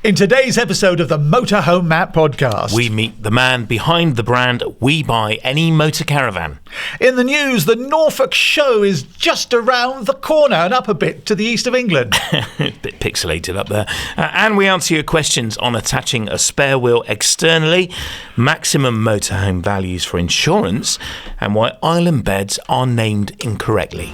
In today's episode of the Motorhome Matt Podcast, we meet the man behind the brand We Buy Any Motorcaravan. In the news, the Norfolk show is just around the corner and up a bit to the east of England. A bit pixelated up there. And we answer your questions on attaching a spare wheel externally, maximum motorhome values for insurance, and why island beds are named incorrectly.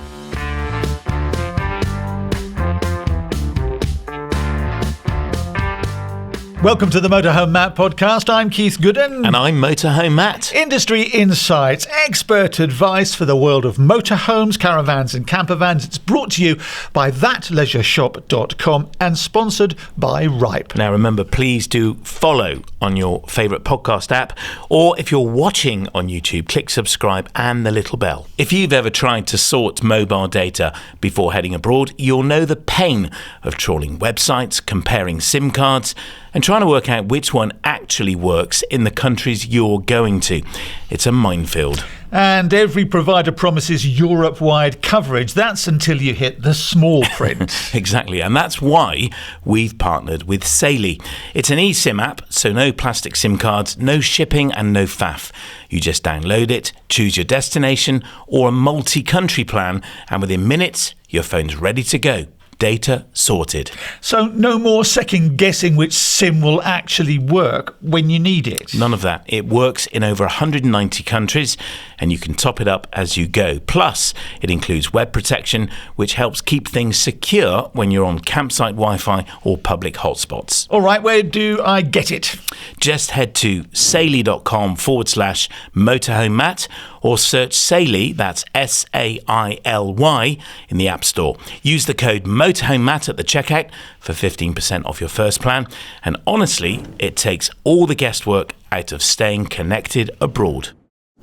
Welcome to the Motorhome Matt Podcast. I'm Keith Gooden. And I'm Motorhome Matt. Industry insights, expert advice for the world of motorhomes, caravans and campervans. It's brought to you by thatleisureshop.com and sponsored by Ripe. Now remember, please do follow on your favourite podcast app, or if you're watching on YouTube, click subscribe and the little bell. If you've ever tried to sort mobile data before heading abroad, you'll know the pain of trawling websites, comparing SIM cards, and trying to work out which one actually works in the countries you're going to. It's a minefield. And every provider promises Europe-wide coverage. That's until you hit the small print. Exactly, and that's why we've partnered with Saily. It's an eSIM app, so no plastic SIM cards, no shipping and no faff. You just download it, choose your destination or a multi-country plan, and within minutes, your phone's ready to go. Data sorted. So no more second guessing which SIM will actually work when you need it. None of that. It works in over 190 countries and you can top it up as you go. Plus, it includes web protection, which helps keep things secure when you're on campsite Wi-Fi or public hotspots. All right, where do I get it? Just head to saily.com/motorhome Matt or search Saily, that's SAILY, in the App Store. Use the code Motorhome Matt at the checkout for 15% off your first plan. And honestly, it takes all the guesswork out of staying connected abroad.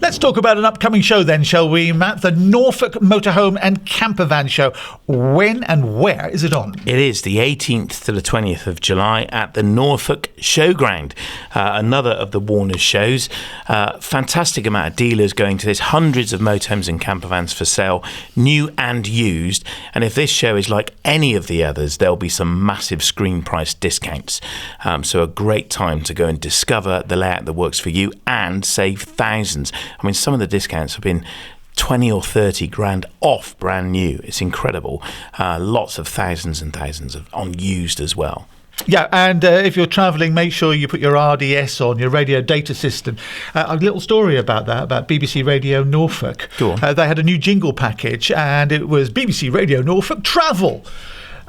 Let's talk about an upcoming show then, shall we, Matt? The Norfolk Motorhome and Campervan Show. When and where is it on? It is the 18th to the 20th of July at the Norfolk Showground, another of the Warner's shows. Fantastic amount of dealers going to this, hundreds of motorhomes and campervans for sale, new and used. And if this show is like any of the others, there'll be some massive screen price discounts. So a great time to go and discover the layout that works for you and save thousands. I mean, some of the discounts have been 20 or 30 grand off brand new. It's incredible. Lots of thousands and thousands on used as well. Yeah, and if you're travelling, make sure you put your RDS on, your radio data system. A little story about that, about BBC Radio Norfolk. Go on. They had a new jingle package, and it was BBC Radio Norfolk Travel.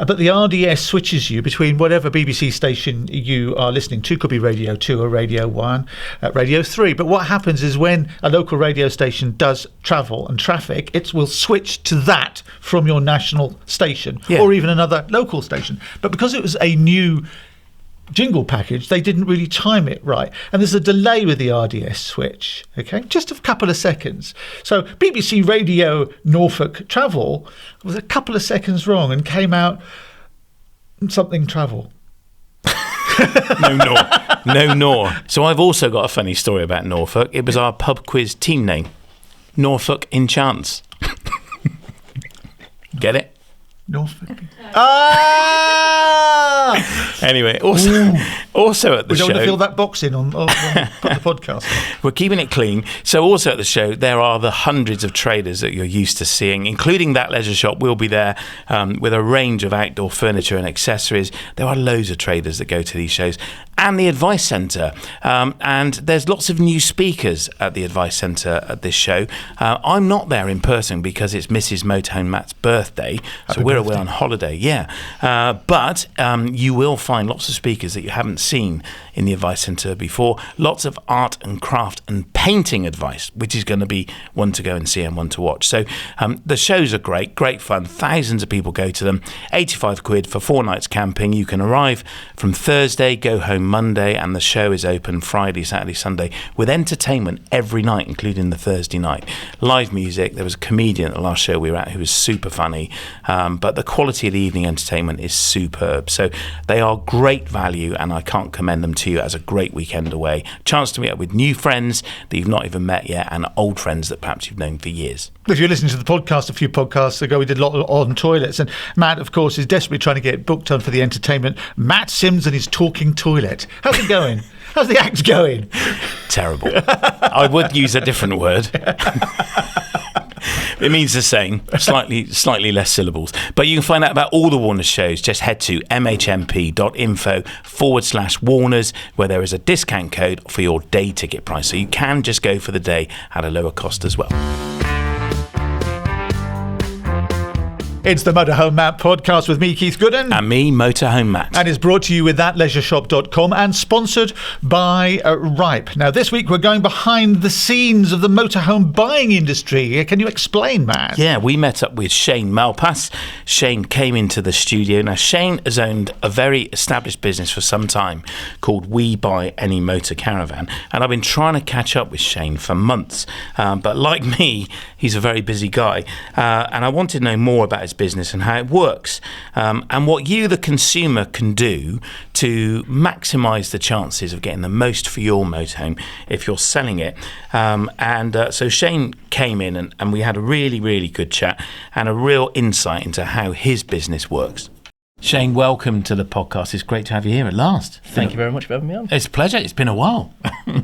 But the RDS switches you between whatever BBC station you are listening to. Could be Radio 2 or Radio 1, Radio 3. But what happens is when a local radio station does travel and traffic, it will switch to that from your national station or even another local station. But because it was a new jingle package, they didn't really time it right, and there's a delay with the RDS switch, okay, just a couple of seconds. So BBC Radio Norfolk Travel was a couple of seconds wrong and came out something travel. No nor. So I've also got a funny story about Norfolk. It was our pub quiz team name, Norfolk Enchants. Get it? Norfolk. Anyway, also at the show... We don't want to fill that box in on the podcast. We're keeping it clean. So also at the show, there are the hundreds of traders that you're used to seeing, including That Leisure Shop. We'll be there with a range of outdoor furniture and accessories. There are loads of traders that go to these shows. And the Advice Centre. And there's lots of new speakers at the Advice Centre at this show. I'm not there in person because it's Mrs. Motorhome Matt's birthday. So we're away on holiday, but you will find lots of speakers that you haven't seen in the Advice Centre before. Lots of art and craft and painting advice, which is going to be one to go and see and one to watch. So the shows are great fun. Thousands of people go to them. 85 quid for 4 nights camping. You can arrive from Thursday, go home Monday, and the show is open Friday, Saturday, Sunday, with entertainment every night, including the Thursday night. Live music. There was a comedian at the last show we were at who was super funny, but the quality of the evening entertainment is superb. So they are great value, and I can't commend them to you as a great weekend away. Chance to meet up with new friends that you've not even met yet, and old friends that perhaps you've known for years. If you're listening to the podcast a few podcasts ago, we did a lot on toilets, and Matt, of course, is desperately trying to get booked on for the entertainment. Matt Sims and his talking toilet. How's it going? How's the act going? Terrible. I would use a different word. It means the same, slightly less syllables. But you can find out about all the Warners shows. Just head to mhmp.info/Warners, where there is a discount code for your day ticket price. So you can just go for the day at a lower cost as well. It's the Motorhome Matt Podcast with me, Keith Gooden. And me, Motorhome Matt. And is brought to you with thatleisureshop.com and sponsored by Ripe. Now, this week we're going behind the scenes of the motorhome buying industry. Can you explain, Matt? Yeah, we met up with Shane Malpass. Shane came into the studio. Now, Shane has owned a very established business for some time called We Buy Any Motorcaravan. And I've been trying to catch up with Shane for months. But like me, he's a very busy guy. And I wanted to know more about his business and how it works, and what you, the consumer, can do to maximise the chances of getting the most for your motorhome if you're selling it. So Shane came in and we had a really, really good chat and a real insight into how his business works. Shane, welcome to the podcast. It's great to have you here at last. Thank you very much for having me on. It's a pleasure. It's been a while.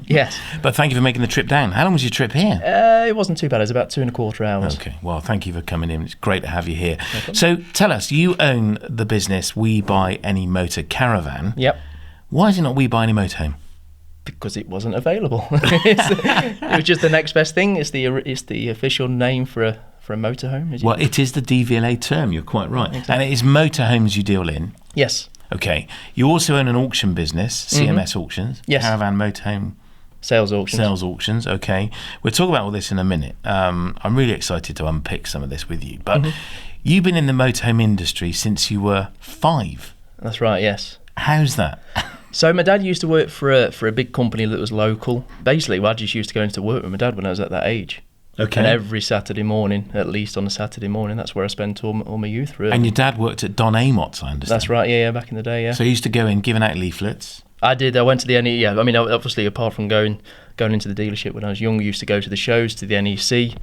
Yes. But thank you for making the trip down. How long was your trip here? It wasn't too bad. It was about 2.25 hours. Okay. Well, thank you for coming in. It's great to have you here. So tell us, you own the business We Buy Any Motorcaravan. Yep. Why is it not We Buy Any Motorhome? Because it wasn't available. It was just the next best thing. It's the official name for a motorhome. Well, it is the DVLA term. You're quite right. Exactly. And it is motorhomes you deal in. Yes. Okay. You also own an auction business, CMS Auctions. Yes. Caravan Motorhome Sales auctions. Sales auctions. Okay. We'll talk about all this in a minute. I'm really excited to unpick some of this with you. But you've been in the motorhome industry since you were 5. That's right. Yes. How's that? So my dad used to work for a big company that was local. Basically, I just used to go into work with my dad when I was at that age. Okay. And every Saturday morning, at least on a Saturday morning, that's where I spent all my youth, really. And your dad worked at Don Amot's, I understand. That's right, yeah, back in the day, yeah. So you used to go in giving out leaflets? I did. I went to the NEC. Yeah, I mean, obviously, apart from going into the dealership when I was young, I used to go to the shows, to the NEC.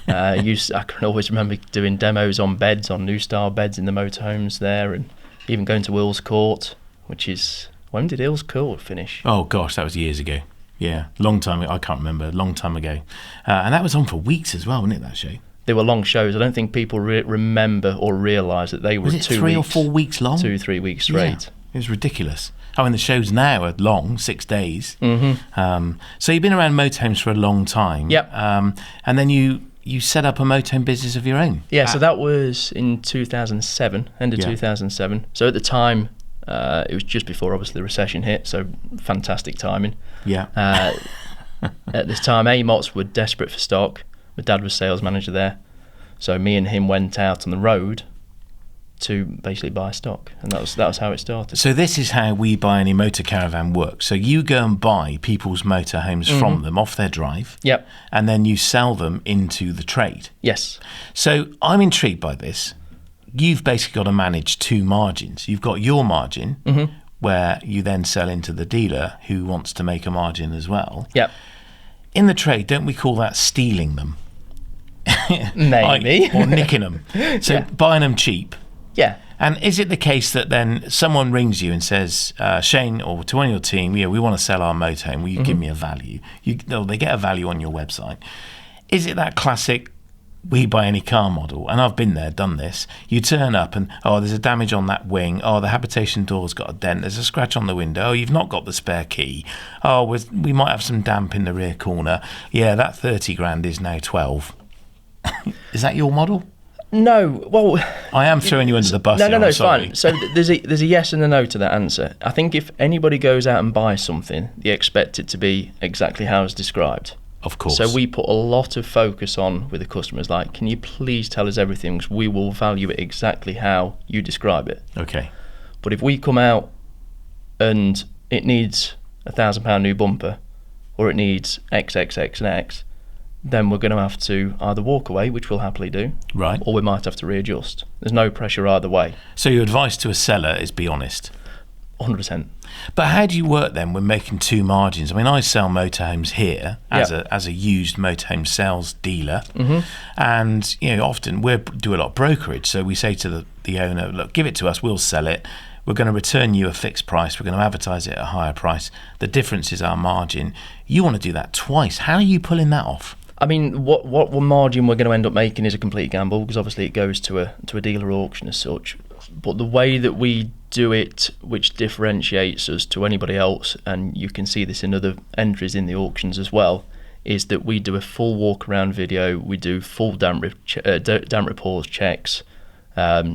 I can always remember doing demos on beds, on new style beds in the motorhomes there, and even going to Earls Court, which is... When did Earls Court finish? Oh, gosh, that was years ago. Yeah, long time ago. I can't remember. A long time ago. And that was on for weeks as well, wasn't it, that show? They were long shows. I don't think people remember or realise that they were 2 weeks. 3 or 4 weeks long? 2-3 weeks straight. Yeah, it was ridiculous. I mean, the shows now are long, 6 days. Mm-hmm. So you've been around motorhomes for a long time. Yep. And then you set up a motorhome business of your own. Yeah, so that was in 2007, end of 2007. So at the time... it was just before, obviously, the recession hit, so fantastic timing. Yeah. At this time, Amots were desperate for stock. My dad was sales manager there. So me and him went out on the road to basically buy stock. And that was how it started. So this is how We Buy Any Motorcaravan works. So you go and buy people's motorhomes from them off their drive. Yep. And then you sell them into the trade. Yes. So I'm intrigued by this. You've basically got to manage 2 margins. You've got your margin, where you then sell into the dealer who wants to make a margin as well. Yep. In the trade, don't we call that stealing them? Maybe. Or nicking them. So buying them cheap. Yeah. And is it the case that then someone rings you and says, Shane, or to one of your team, we want to sell our motorhome, will you give me a value? They get a value on your website. Is it that classic We Buy Any car model? And I've been there, done this. You turn up and, there's a damage on that wing. The habitation door's got a dent. There's a scratch on the window. You've not got the spare key. We might have some damp in the rear corner. Yeah, that 30 grand is now 12. Is that your model? No, well... I am throwing you under the bus. No, it's fine. So there's a yes and a no to that answer. I think if anybody goes out and buys something, they expect it to be exactly how it's described. Of course. So we put a lot of focus on with the customers, like, can you please tell us everything, because we will value it exactly how you describe it. Okay. But if we come out and it needs £1,000 new bumper, or it needs XXX and X, then we're going to have to either walk away, which we'll happily do, right, or we might have to readjust. There's no pressure either way. So your advice to a seller is be honest. 100%. But how do you work then when making two margins? I mean, I sell motorhomes here as a used motorhome sales dealer, and often we do a lot of brokerage. So we say to the owner, look, give it to us, we'll sell it. We're going to return you a fixed price. We're going to advertise it at a higher price. The difference is our margin. You want to do that twice. How are you pulling that off? I mean, what margin we're going to end up making is a complete gamble, because obviously it goes to a dealer auction as such. But the way that we do it, which differentiates us to anybody else, and you can see this in other entries in the auctions as well, is that we do a full walk around video. We do full damp reports, checks,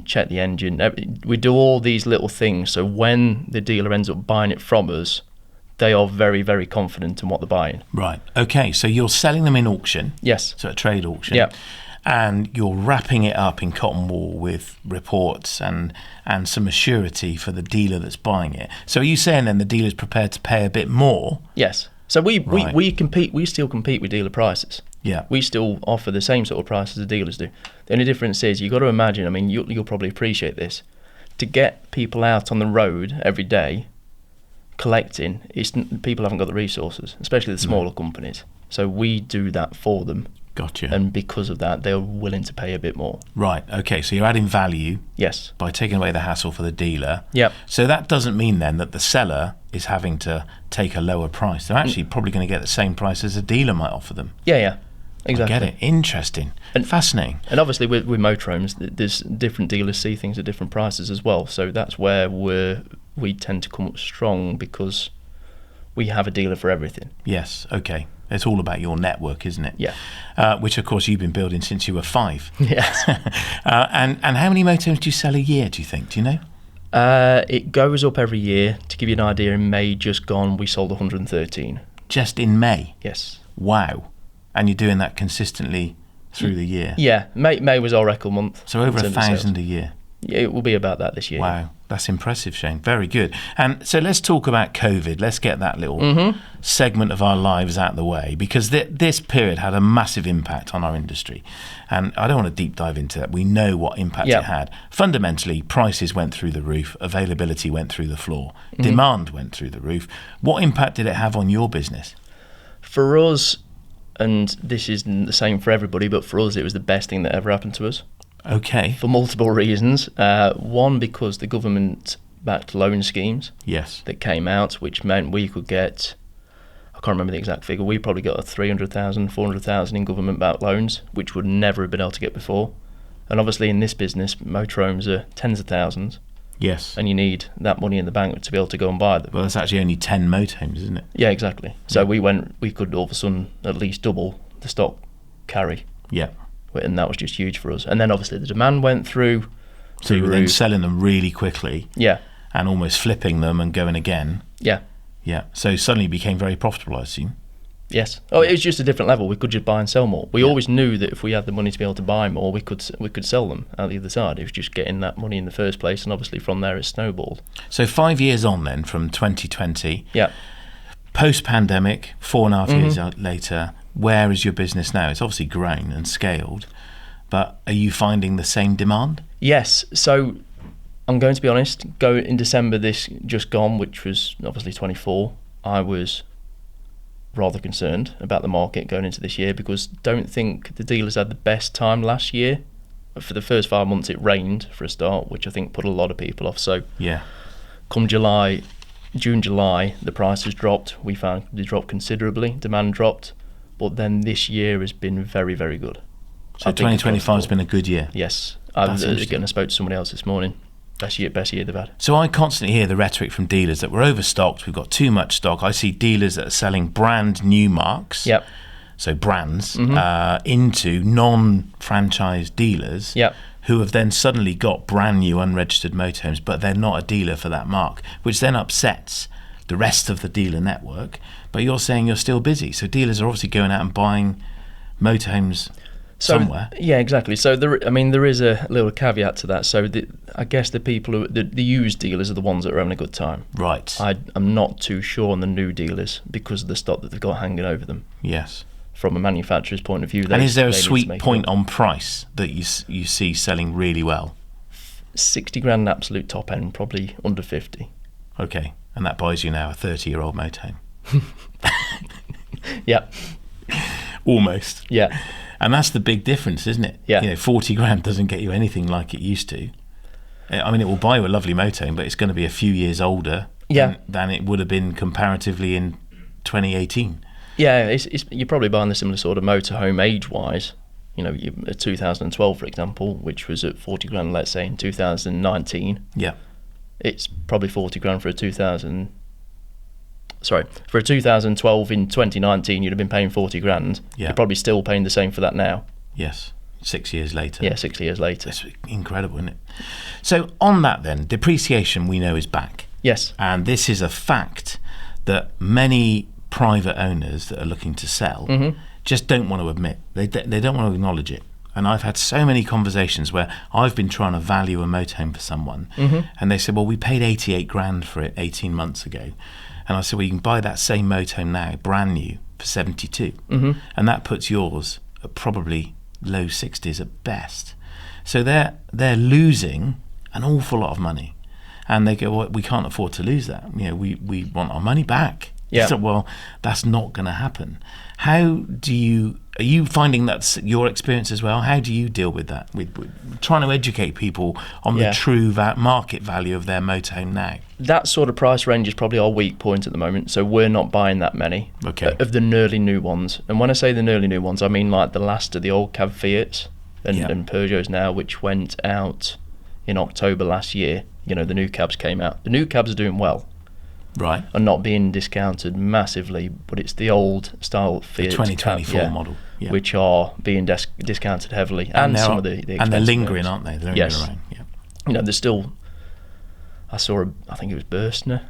check the engine. We do all these little things, so when the dealer ends up buying it from us, they are very, very confident in what they're buying. Right. Okay, so you're selling them in auction. Yes. So a trade auction. Yeah. And you're wrapping it up in cotton wool with reports and some assurity for the dealer that's buying it. So are you saying then the dealer's prepared to pay a bit more? Yes. So we compete. We still compete with dealer prices. Yeah. We still offer the same sort of prices the dealers do. The only difference is you've got to imagine, I mean, you'll probably appreciate this, to get people out on the road every day collecting, people haven't got the resources, especially the smaller companies. So we do that for them. Gotcha. And because of that, they're willing to pay a bit more. Right. Okay. So you're adding value. Yes. By taking away the hassle for the dealer. Yep. So that doesn't mean then that the seller is having to take a lower price. They're actually probably going to get the same price as a dealer might offer them. Yeah. Exactly. I get it. Interesting. And fascinating. And obviously with motorhomes, there's different dealers see things at different prices as well. So that's where we tend to come up strong, because we have a dealer for everything. Yes. Okay. It's all about your network, isn't it? Yeah. Which, of course, you've been building since you were 5. Yes. And how many motorhomes do you sell a year, do you think? Do you know? It goes up every year. To give you an idea, in May just gone, we sold 113. Just in May? Yes. Wow. And you're doing that consistently through the year? Yeah. May was our record month. So over 1,000 a year? Yeah, it will be about that this year. Wow. That's impressive, Shane. Very good. And so let's talk about COVID. Let's get that little segment of our lives out of the way, because this period had a massive impact on our industry. And I don't want to deep dive into that. We know what impact it had. Fundamentally, prices went through the roof. Availability went through the floor. Demand went through the roof. What impact did it have on your business? For us, and this isn't the same for everybody, but for us, it was the best thing that ever happened to us. Okay. For multiple reasons. One, because the government-backed loan schemes that came out, which meant we could get, I can't remember the exact figure, we probably got 300,000, 400,000 in government-backed loans, which would never have been able to get before. And obviously in this business, motorhomes are tens of thousands. Yes. And you need that money in the bank to be able to go and buy them. Well, that's actually only 10 motorhomes, isn't it? Yeah, exactly. So we could all of a sudden at least double the stock carry. Yeah. And that was just huge for us. And then obviously the demand went through. So you were then selling them really quickly. Yeah. And almost flipping them and going again. Yeah. Yeah. So suddenly became very profitable, I assume. Yes. Oh, it was just a different level. We could just buy and sell more. We always knew that if we had the money to be able to buy more, we could sell them out the other side. It was just getting that money in the first place, and obviously from there it snowballed. So 5 years on then, from 2020. Yeah. Post-pandemic, 4.5 years later, where is your business now? It's obviously grown and scaled, but are you finding the same demand? Yes. So I'm going to be honest, in December this just gone, which was obviously 24, I was rather concerned about the market going into this year, because don't think the dealers had the best time last year. For the first 5 months it rained for a start, which I think put a lot of people off. So come June, July, the prices dropped. We found they dropped considerably, demand dropped. But then this year has been very, very good. So 2025 has been a good year? Yes. I spoke to somebody else this morning. Best year they've had. So I constantly hear the rhetoric from dealers that we're overstocked, we've got too much stock. I see dealers that are selling brand new marks, so brands, into non-franchise dealers who have then suddenly got brand new unregistered motorhomes, but they're not a dealer for that mark, which then upsets the rest of the dealer network. But you're saying you're still busy, so dealers are obviously going out and buying motorhomes somewhere. Yeah, exactly. So there is a little caveat to that. So I guess the people the used dealers are the ones that are having a good time. Right. I'm not too sure on the new dealers because of the stock that they've got hanging over them. Yes. From a manufacturer's point of view. And is there a sweet point on price that you see selling really well? 60 grand absolute top end, probably under 50. Okay. and that buys you now a 30-year-old motorhome. Yeah. Almost. Yeah. And that's the big difference, isn't it? Yeah. 40 grand doesn't get you anything like it used to. I mean, it will buy you a lovely motorhome, but it's going to be a few years older than it would have been comparatively in 2018. Yeah, you're probably buying the similar sort of motorhome age-wise. A 2012, for example, which was at 40 grand, let's say, in 2019. Yeah. It's probably 40 grand for a 2012 in 2019, you'd have been paying 40 grand. Yeah. You're probably still paying the same for that now. Yes. 6 years later. Yeah, 6 years later. It's incredible, isn't it? So on that then, depreciation we know is back. Yes. And this is a fact that many private owners that are looking to sell just don't want to admit. They don't want to acknowledge it. And I've had so many conversations where I've been trying to value a motorhome for someone, and they said, well, we paid 88 grand for it 18 months ago. And I said, well, you can buy that same motorhome now, brand new, for 72. And that puts yours at probably low 60s at best. So they're losing an awful lot of money. And they go, well, we can't afford to lose that. We want our money back. Yeah. So, well, that's not going to happen. Are you finding that's your experience as well? How do you deal with that? With trying to educate people on the true market value of their motorhome now? That sort of price range is probably our weak point at the moment. So we're not buying that many of the nearly new ones. And when I say the nearly new ones, I mean like the last of the old cab Fiats and Peugeots now, which went out in October last year. The new cabs came out. The new cabs are doing well. Right. Are not being discounted massively, but it's the old style Fiat, the 2024 model, which are being discounted heavily, and some of the and they're lingering, ones. Aren't they? They're lingering around. Yeah. There's still. I saw I think it was Burstner,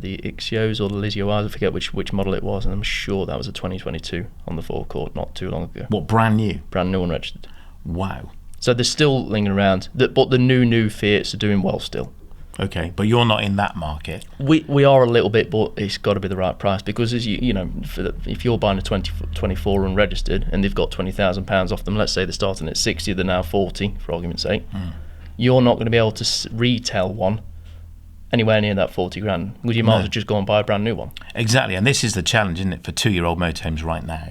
the Ixios or the Lizio, I forget which model it was, and I'm sure that was a 2022 on the forecourt not too long ago. What, brand new? Brand new, unregistered. Wow. So they're still lingering around, but the new Fiats are doing well still. Okay, but you're not in that market. We are a little bit, but it's got to be the right price, because as if you're buying a 2024 unregistered and they've got £20,000 off them, let's say they're starting at 60, they're now 40 for argument's sake, you're not going to be able to retail one anywhere near that 40 grand, because you might as well just go and buy a brand new one. Exactly, and this is the challenge, isn't it, for 2-year-old motorhomes right now.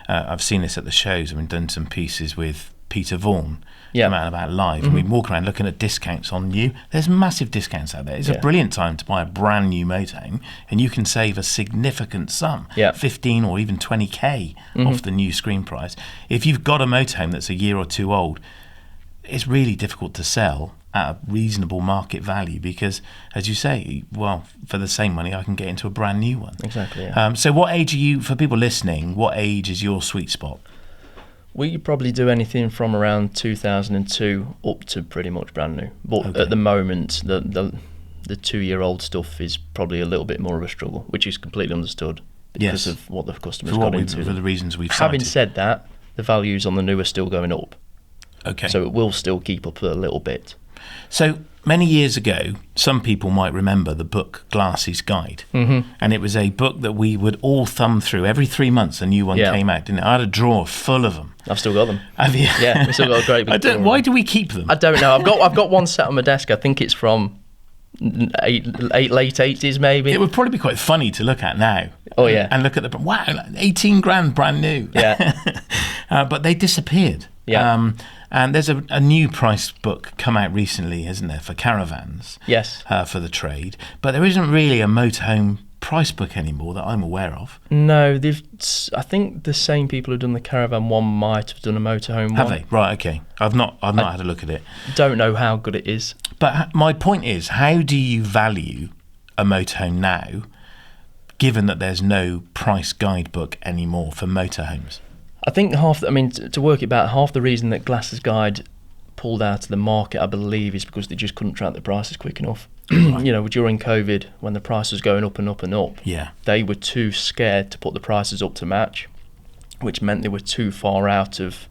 I've seen this at the shows. I've done some pieces with Peter Vaughan, come out about live, and we walk around looking at discounts on new. There's massive discounts out there. It's a brilliant time to buy a brand new motorhome, and you can save a significant sum, 15 or even 20k off the new screen price. If you've got a motorhome that's a year or two old, it's really difficult to sell at a reasonable market value, because, as you say, well, for the same money I can get into a brand new one. Exactly. Yeah. So what age are you, for people listening, what age is your sweet spot? We probably do anything from around 2002 up to pretty much brand new. But at the moment, the 2-year-old stuff is probably a little bit more of a struggle, which is completely understood because of what the customers got into. For the reasons we've cited. Having said that, the values on the new are still going up. Okay. So it will still keep up a little bit. So many years ago, some people might remember the book Glass's Guide. And it was a book that we would all thumb through. Every 3 months a new one came out, didn't it? I had a drawer full of them. I've still got them. Have you? Yeah, we've still got a great big drawer. Why do we keep them? I don't know. I've got one set on my desk. I think it's from late 80s maybe. It would probably be quite funny to look at now. Oh yeah. And look at wow, 18 grand brand new. Yeah. But they disappeared. Yeah. And there's a new price book come out recently, isn't there, for caravans? Yes. For the trade. But there isn't really a motorhome price book anymore that I'm aware of. No, I think the same people who've done the caravan one might have done a motorhome one. Have they? Right, okay. I've not had a look at it. Don't know how good it is. But my point is, how do you value a motorhome now, given that there's no price guidebook anymore for motorhomes? I think to work it back, half the reason that Glass's Guide pulled out of the market, I believe, is because they just couldn't track the prices quick enough. During COVID, when the price was going up and up and up, they were too scared to put the prices up to match, which meant they were too far out of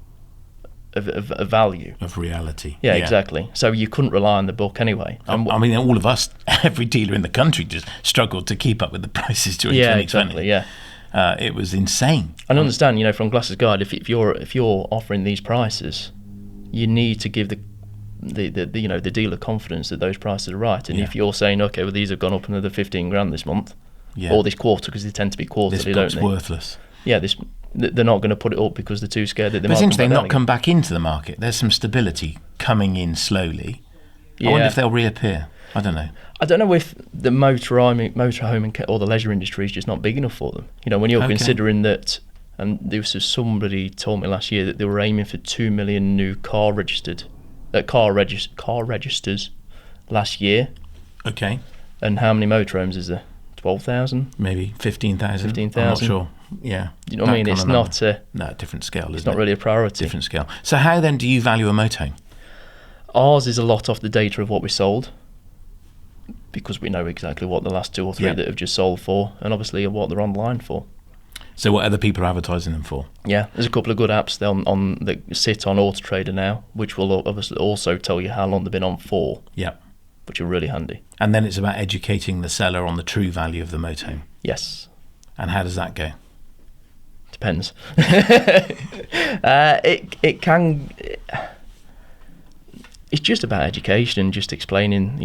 value. Of reality. Yeah, exactly. So you couldn't rely on the book anyway. All of us, every dealer in the country just struggled to keep up with the prices during 2020. Exactly, yeah. It was insane. And understand, from Glass's Guide, if you're offering these prices, you need to give the the dealer confidence that those prices are right. And Yeah. if you're saying, okay, well, these have gone up another 15 grand this month, Yeah. or this quarter, because they tend to be quarterly, This don't book's they? worthless. Yeah, they're not going to put it up because they're too scared that they But might since come they've back not down come back into the market, there's some stability coming in slowly. again. I wonder Yeah. if they'll reappear. I don't know. I don't know if the motorhome or the leisure industry is just not big enough for them. When you're Okay. considering that, and there was somebody told me last year that they were aiming for 2 million new car registers last year. Okay. And how many motorhomes is there? 12,000? Maybe 15,000. 15,000. I'm not sure. Yeah. You know what I mean? That It's kind of not number. No, different scale, isn't it's it? not really a priority. Different scale. So how then do you value a motorhome? Ours is a lot off the data of what we sold, because we know exactly what the last 2 or 3 Yeah. that have just sold for, and obviously what they're online for. So what other people are advertising them for? Yeah, there's a couple of good apps that sit on Auto Trader now, which will obviously also tell you how long they've been on for, Yeah. which are really handy. And then it's about educating the seller on the true value of the motorhome. Yes, And how does that go? depends. It can. It's just about education and just explaining.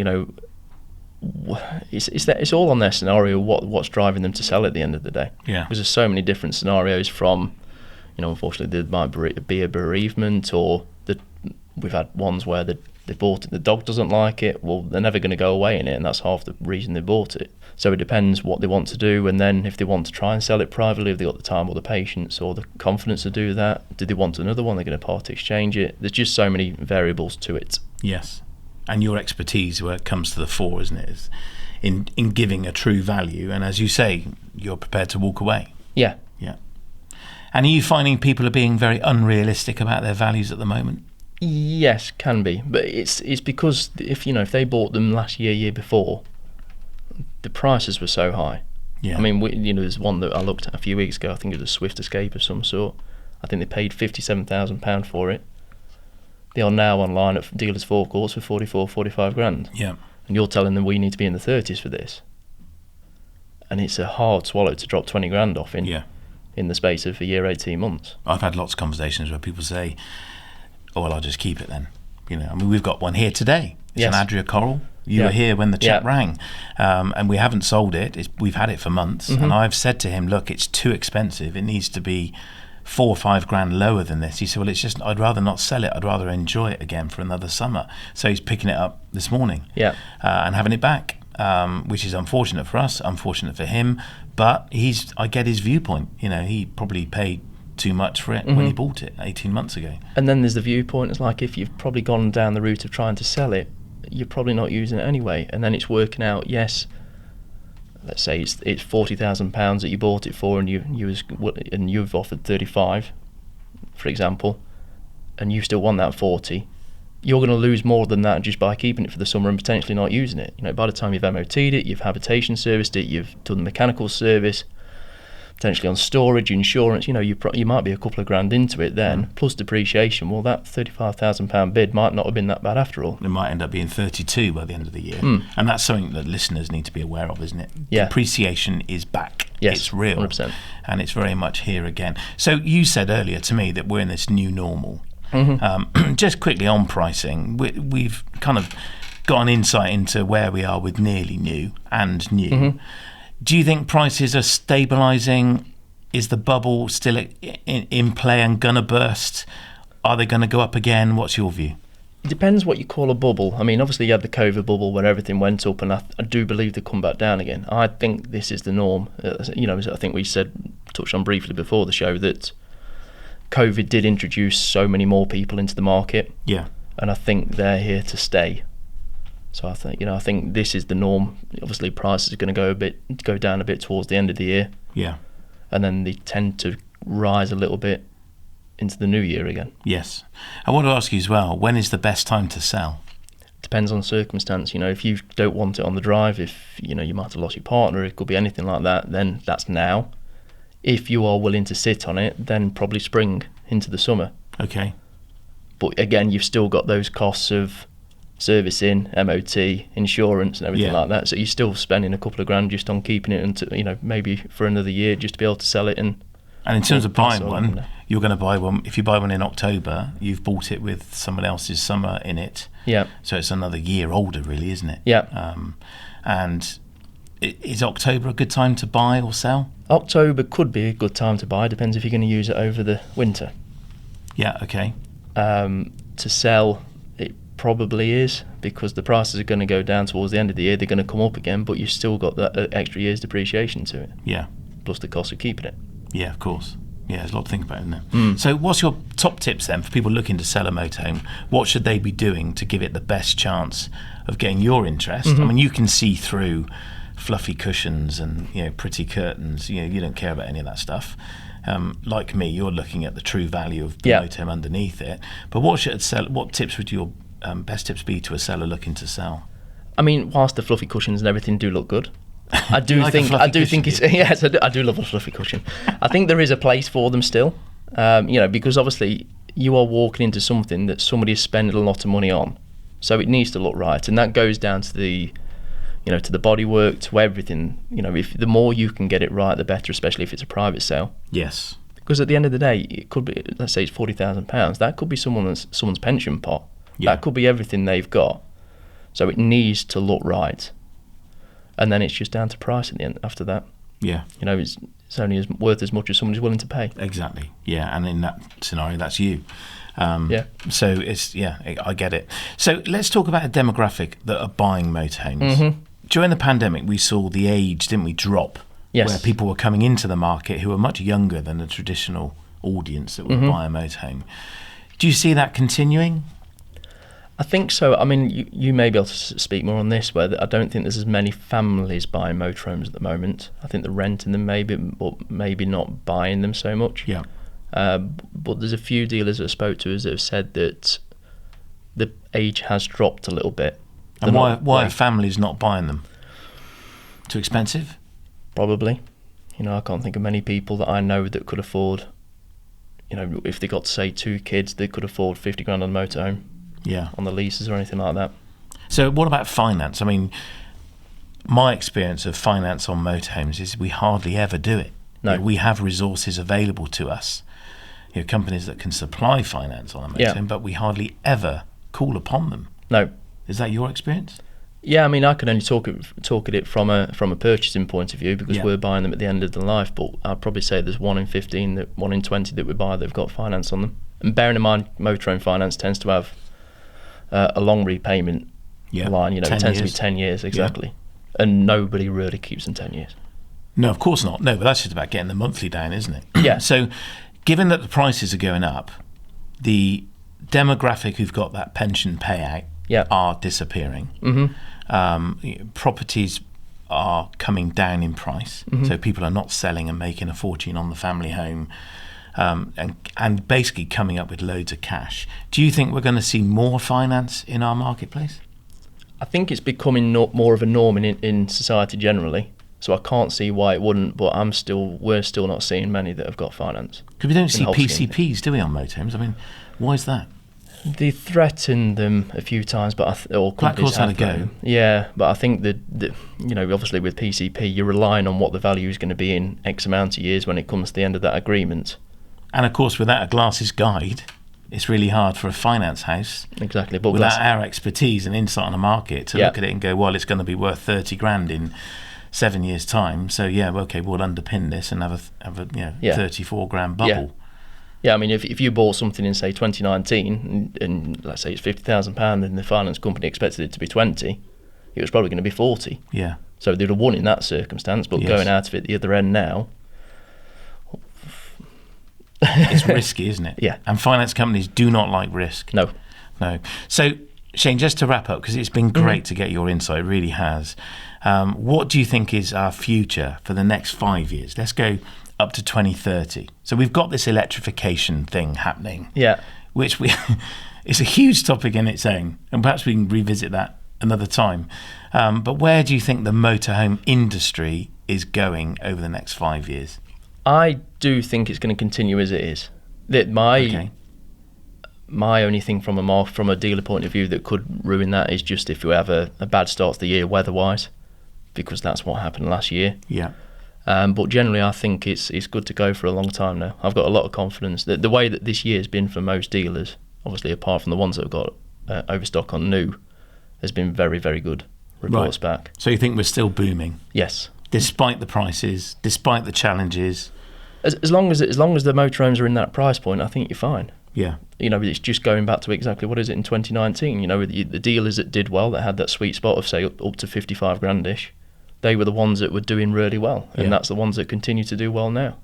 It's all on their scenario. What's driving them to sell at the end of the day? Yeah. Because there's so many different scenarios. From, unfortunately, there might be a bereavement, or we've had ones where they bought it, the dog doesn't like it. Well, they're never going to go away in it, and that's half the reason they bought it. So it depends what they want to do, and then if they want to try and sell it privately, if they got the time or the patience or the confidence to do that. Do they want another one? They're going to part exchange it. There's just so many variables to it. Yes. And your expertise where it comes to the fore, isn't it? Is in giving a true value. And as you say, you're prepared to walk away. Yeah. Yeah. And are you finding people are being very unrealistic about their values at the moment? Yes, can be, but it's because if they bought them last year before, the prices were so high. Yeah. I mean, there's one that I looked at a few weeks ago. I think it was a Swift Escape of some sort. I think they paid £57,000 for it. They are now online at dealers' forecourts for 45 grand. Yeah. And you're telling them we need to be in the 30s for this. And it's a hard swallow to drop 20 grand off in the space of a year, 18 months. I've had lots of conversations where people say, oh, well, I'll just keep it then. I mean, we've got one here today. It's Yes. an Adria Coral. You were here when the chap rang. And we haven't sold it. We've had it for months. Mm-hmm. And I've said to him, look, it's too expensive. It needs to be 4 or 5 grand lower than this. He said, well, it's just, I'd rather not sell it. I'd rather enjoy it again for another summer. So he's picking it up this morning and having it back, which is unfortunate for us, unfortunate for him. But I get his viewpoint. He probably paid too much for it when he bought it 18 months ago. And then there's the viewpoint. It's like if you've probably gone down the route of trying to sell it, you're probably not using it anyway. And then it's working out, let's say it's £40,000 that you bought it for, and you've offered 35, for example, and you still want that 40. You're going to lose more than that just by keeping it for the summer and potentially not using it. By the time you've MOT'd it, you've habitation serviced it, you've done the mechanical service, potentially on storage, insurance. You might be a couple of grand into it then, plus depreciation. Well, that £35,000 bid might not have been that bad after all. it might end up being 32 by the end of the year. And that's something that listeners need to be aware of, isn't it? Yeah. Depreciation is back. Yes, it's real. 100%. And it's very much here again. So you said earlier to me that we're in this new normal. Just quickly on pricing, we've kind of got an insight into where we are with nearly new and new. Do you think prices are stabilising? Is the bubble still in play and gonna burst? Are they going to go up again? What's your view? It depends what you call a bubble. I mean, obviously you had the COVID bubble where everything went up, and I do believe they come back down again. I think this is the norm. As I think we touched on briefly before the show, that COVID did introduce so many more people into the market. Yeah. And I think they're here to stay. So I think this is the norm. Obviously prices are going to go down a bit towards the end of the year. Yeah. And then they tend to rise a little bit into the new year again. Yes. I want to ask you as well, when is the best time to sell? Depends on circumstance. If you don't want it on the drive, if you might have lost your partner, it could be anything like that, then that's now. If you are willing to sit on it, then probably spring into the summer. Okay. But again, you've still got those costs of servicing, MOT, insurance and everything like that. So you're still spending a couple of grand just on keeping it until, maybe for another year just to be able to sell it and And in terms of buying That's all, one, no. you're going to buy one. If you buy one in October, you've bought it with someone else's summer in it. Yeah. So it's another year older, really, isn't it? Yeah. And is October a good time to buy or sell? October could be a good time to buy. Depends if you're going to use it over the winter. Yeah, okay. To sell, it probably is, because the prices are going to go down towards the end of the year. They're going to come up again, but you've still got that extra year's depreciation to it, Yeah. plus the cost of keeping it. Yeah, of course. Yeah, there's a lot to think about, isn't there? So what's your top tips then for people looking to sell a motorhome? What should they be doing to give it the best chance of getting your interest? I mean, you can see through fluffy cushions and pretty curtains. You don't care about any of that stuff. Like me, you're looking at the true value of the motorhome underneath it. But what tips would your best tips be to a seller looking to sell? I mean, whilst the fluffy cushions and everything do look good, I do like think it's yes, I do love a fluffy cushion. I think there is a place for them still, because obviously you are walking into something that somebody is spending a lot of money on, so it needs to look right, and that goes down to the to the bodywork, to everything. If the more you can get it right, the better, especially if it's a private sale. Yes. Because at the end of the day, it could be, let's say it's £40,000. That could be someone's pension pot. Yeah. That could be everything they've got. So it needs to look right. And then it's just down to price at the end after that. Yeah. It's only worth as much as somebody's willing to pay. Exactly. Yeah, and in that scenario, that's you. So it's I get it. So let's talk about a demographic that are buying motorhomes. During the pandemic, we saw the age, didn't we, drop? Yes. Where people were coming into the market who were much younger than the traditional audience that would buy a motorhome. Do you see that continuing? I think so. I mean, you may be able to speak more on this, where I don't think there's as many families buying motorhomes at the moment. I think they're renting them maybe, but maybe not buying them so much. Yeah. But there's a few dealers that I spoke to that have said that the age has dropped a little bit. And why are families not buying them? Too expensive? Probably. I can't think of many people that I know that could afford, if they got, say, 2 kids, they could afford 50 grand on a motorhome. Yeah. On the leases or anything like that. So what about finance? I mean, my experience of finance on motorhomes is we hardly ever do it. No. We have resources available to us, companies that can supply finance on a motorhome, but we hardly ever call upon them. No. Is that your experience? Yeah, I mean, I can only talk at it from a purchasing point of view, because we're buying them at the end of the life. But I'd probably say there's 1 in 15, 1 in 20 that we buy that've got finance on them. And bearing in mind, motorhome finance tends to have a long repayment line. It tends to be 10 years exactly, and nobody really keeps them 10 years. No, of course not. No, but that's just about getting the monthly down, isn't it? Yeah. So, given that the prices are going up, the demographic who've got that pension payout are disappearing. Properties are coming down in price, so people are not selling and making a fortune on the family home, and basically coming up with loads of cash. Do you think we're going to see more finance in our marketplace? I think it's becoming more of a norm in society generally. So I can't see why it wouldn't, but we're still not seeing many that have got finance. Because we don't see PCPs, do we, on motorhomes? I mean, why is that? They threatened them a few times, but Blackpool's had a go. Yeah, but I think that obviously with PCP, you're relying on what the value is going to be in X amount of years when it comes to the end of that agreement. And of course, without a glasses guide, it's really hard for a finance house. Exactly, but without our expertise and insight on the market to look at it and go, well, it's going to be worth 30 grand in 7 years' time. So we'll underpin this and have a 34 grand bubble. Yeah, I mean, if you bought something in, say, 2019, and let's say it's £50,000, and the finance company expected it to be 20, it was probably going to be 40. Yeah. So they'd have won in that circumstance, but going out of it the other end now, it's risky, isn't it? Yeah. And finance companies do not like risk. No. So, Shane, just to wrap up, because it's been great to get your insight, it really has. What do you think is our future for the next 5 years? Let's go up to 2030. So we've got this electrification thing happening. Yeah. Which it's a huge topic in its own, and perhaps we can revisit that another time. But where do you think the motorhome industry is going over the next 5 years? I do think it's going to continue as it is. My only thing from a dealer point of view that could ruin that is just if we have a bad start to the year weather-wise, because that's what happened last year. Yeah. But generally, I think it's good to go for a long time now. I've got a lot of confidence that the way that this year's been for most dealers, obviously apart from the ones that have got overstock on new, has been very, very good. Reports back. So you think we're still booming? Yes. Despite the prices, despite the challenges? As long as the motorhomes are in that price point, I think you're fine. Yeah. It's just going back to exactly what is it in 2019. The dealers that did well, that had that sweet spot of say up to 55 grand-ish, they were the ones that were doing really well, and that's the ones that continue to do well now.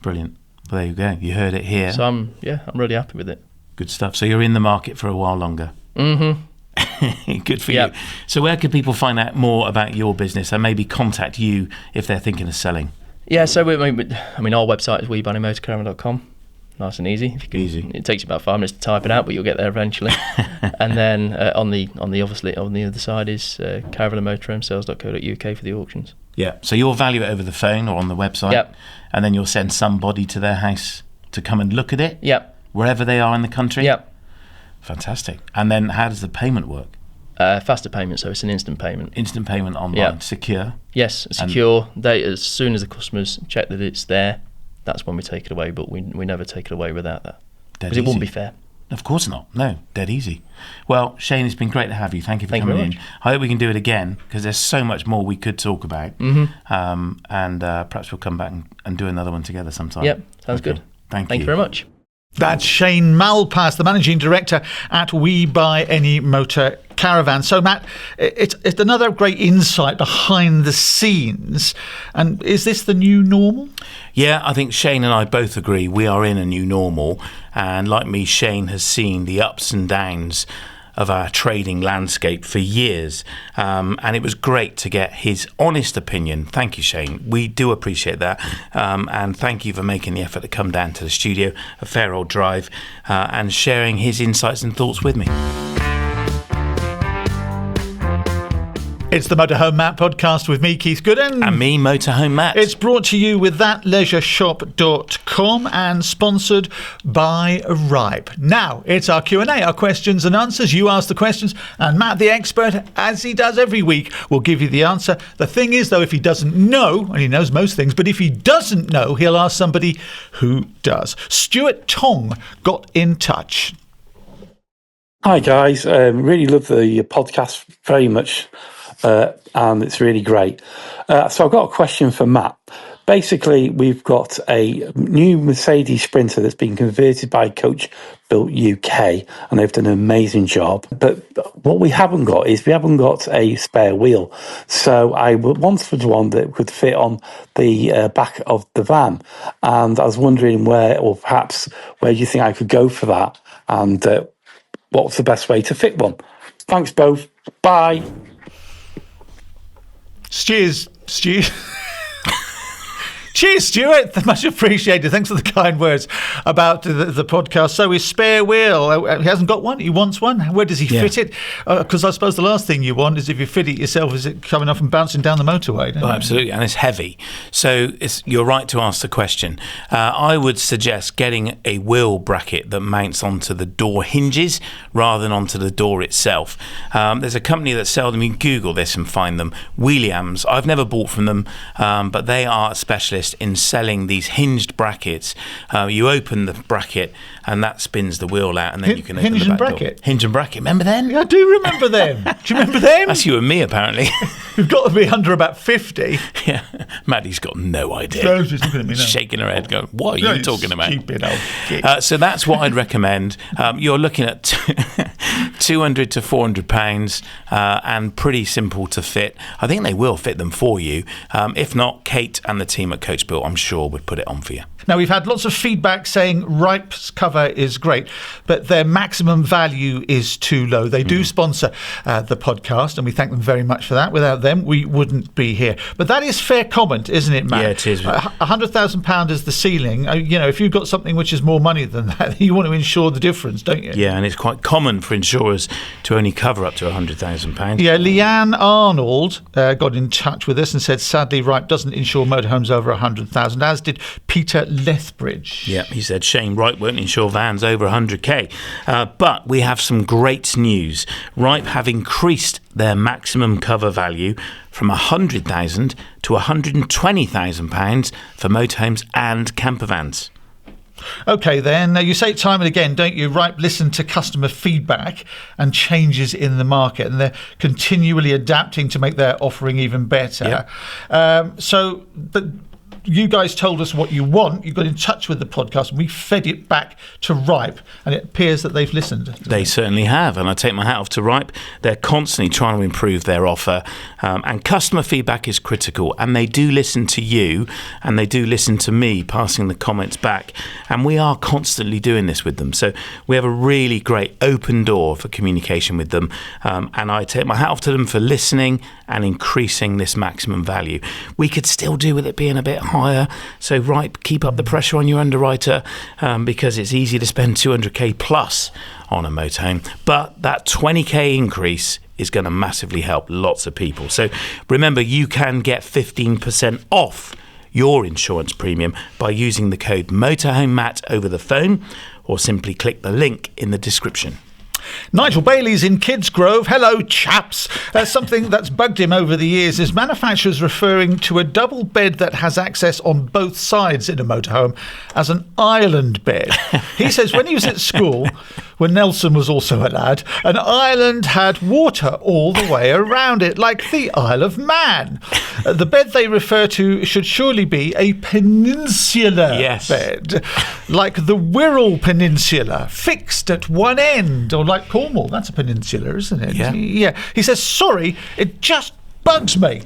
Brilliant. Well, there you go. You heard it here. So I'm really happy with it. Good stuff. So you're in the market for a while longer. Mm-hmm. Good for you. So where can people find out more about your business and maybe contact you if they're thinking of selling? Yeah, so our website is webuyanymotorcaravan.com. Nice and easy. Easy. It takes you about 5 minutes to type it out, but you'll get there eventually. And then on the other side is caravanandmotorhomesales.co.uk for the auctions. Yeah. So you'll value it over the phone or on the website. Yep. And then you'll send somebody to their house to come and look at it. Yep. Wherever they are in the country. Yep. Fantastic. And then how does the payment work? Faster payment, so it's an instant payment. Instant payment online. Yep. Secure. Yes, secure. As soon as the customers check that it's there, that's when we take it away, but we never take it away without that. Because it wouldn't be fair. Of course not. No, dead easy. Well, Shane, it's been great to have you. Thank you for coming in. I hope we can do it again, because there's so much more we could talk about. Mm-hmm. And perhaps we'll come back and do another one together sometime. Yep, sounds good. Thank you. Thank you very much. That's Shane Malpass, the Managing Director at We Buy Any Motorcaravan. So, Matt, it's another great insight behind the scenes. And is this the new normal? Yeah, I think Shane and I both agree we are in a new normal. And like me, Shane has seen the ups and downs of our trading landscape for years, and it was great to get his honest opinion. Thank you, Shane. We do appreciate that, and thank you for making the effort to come down to the studio, a fair old drive, and sharing his insights and thoughts with me. It's the Motorhome Matt Podcast with me, Keith Gooden. And me, Motorhome Matt. It's brought to you with thatleisureshop.com and sponsored by Ripe. Now, it's our Q&A, our questions and answers. You ask the questions, and Matt, the expert, as he does every week, will give you the answer. The thing is, though, if he doesn't know, and he knows most things, but if he doesn't know, he'll ask somebody who does. Stuart Tong got in touch. Hi, guys. Really love the podcast very much. And it's really great. So I've got a question for Matt. Basically, we've got a new Mercedes Sprinter that's been converted by Coach Built UK, and they've done an amazing job. But what we haven't got a spare wheel. So I wanted one that could fit on the back of the van. And I was wondering where do you think I could go for that? And what's the best way to fit one? Thanks both. Bye. Cheers, Stu. Cheers, Stuart. Much appreciated. Thanks for the kind words about the podcast. So his spare wheel, he hasn't got one. He wants one. Where does he fit it? Because I suppose the last thing you want is if you fit it yourself, is it coming off and bouncing down the motorway? Absolutely, and it's heavy. So you're right to ask the question. I would suggest getting a wheel bracket that mounts onto the door hinges rather than onto the door itself. There's a company that sells them. You can Google this and find them. Williams. I've never bought from them, but they are a specialist in selling these hinged brackets. You open the bracket and that spins the wheel out, and then you can open the back door. Hinge and bracket. Remember them? Yeah, I do remember them. Do you remember them? That's you and me, apparently. We've got to be under about 50. Yeah, Maddie's got no idea. No, she's looking at me now. Shaking her head, going, "What are you talking about?" Stupid old git. So that's what I'd recommend. You're looking at £200 to £400, and pretty simple to fit. I think they will fit them for you. If not, Kate and the team at Coach Built, I'm sure, would put it on for you. Now, we've had lots of feedback saying Ripe's cover is great, but their maximum value is too low. They do sponsor the podcast, and we thank them very much for that. Without them, we wouldn't be here. But that is fair comment, isn't it, Matt? Yeah, it is. £100,000 is the ceiling. If you've got something which is more money than that, you want to insure the difference, don't you? Yeah, and it's quite common for insurers to only cover up to £100,000. Yeah, Leanne Arnold got in touch with us and said, sadly, Ripe doesn't insure motorhomes over 100,000, as did Peter Lethbridge. Yeah, he said Shane Wright won't insure vans over 100k. But we have some great news. Ripe have increased their maximum cover value from £100,000 to £120,000 for motorhomes and campervans. Okay, then. You say it time and again, don't you? Right, listen to customer feedback and changes in the market, and they're continually adapting to make their offering even better. But you guys told us what you want. You got in touch with the podcast. We fed it back to Ripe, and it appears that they've listened. They certainly have, and I take my hat off to Ripe. They're constantly trying to improve their offer, and customer feedback is critical, and they do listen to you, and they do listen to me passing the comments back, and we are constantly doing this with them. So we have a really great open door for communication with them, and I take my hat off to them for listening and increasing this maximum value. We could still do with it being a bit higher, so Ripe, keep up the pressure on your underwriter, because it's easy to spend 200k plus on a motorhome, but that 20k increase is going to massively help lots of people. So remember, you can get 15% off your insurance premium by using the code Motorhome Matt over the phone, or simply click the link in the description. Nigel Bailey's in Kidsgrove. Hello, chaps. Something that's bugged him over the years is manufacturers referring to a double bed that has access on both sides in a motorhome as an island bed. He says when he was at school, when Nelson was also a lad, an island had water all the way around it, like the Isle of Man. The bed they refer to should surely be a peninsular bed, like the Wirral Peninsula, fixed at one end, or like Cornwall. That's a peninsula, isn't it? Yeah. He says, sorry, it just bugs me.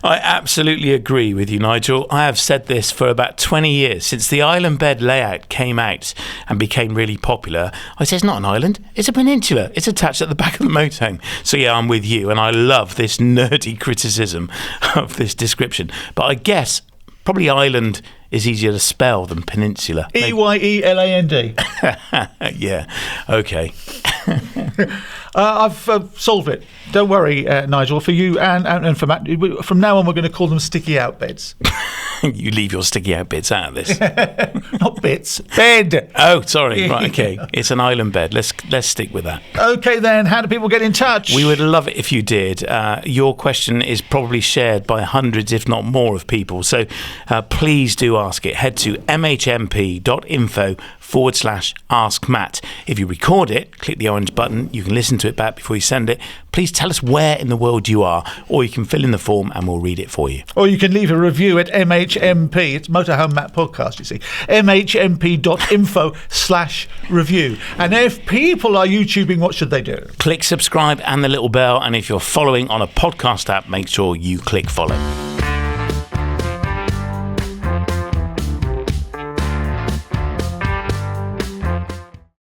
I absolutely agree with you, Nigel. I have said this for about 20 years, since the island bed layout came out and became really popular. I say it's not an island, it's a peninsula. It's attached at the back of the motorhome. So yeah, I'm with you, and I love this nerdy criticism of this description. But I guess probably island is easier to spell than peninsula. Eyeland. Yeah, okay. I've solved it. Don't worry, Nigel. For you and for Matt, from now on we're going to call them sticky out beds. You leave your sticky out bits out of this. Not bits, bed. Oh, sorry. Right, okay. It's an island bed. Let's stick with that. Okay, then. How do people get in touch? We would love it if you did. Your question is probably shared by hundreds, if not more, of people. So please do ask it. Head to mhmp.info/ask Matt. If you record it, click the orange button. You can listen to it back before you send it. Please tell us where in the world you are, or you can fill in the form and we'll read it for you. Or you can leave a review at MHMP. It's Motorhome Matt Podcast, you see. mhmp.info/review. And if people are YouTubing, what should they do? Click subscribe and the little bell. And if you're following on a podcast app, make sure you click follow.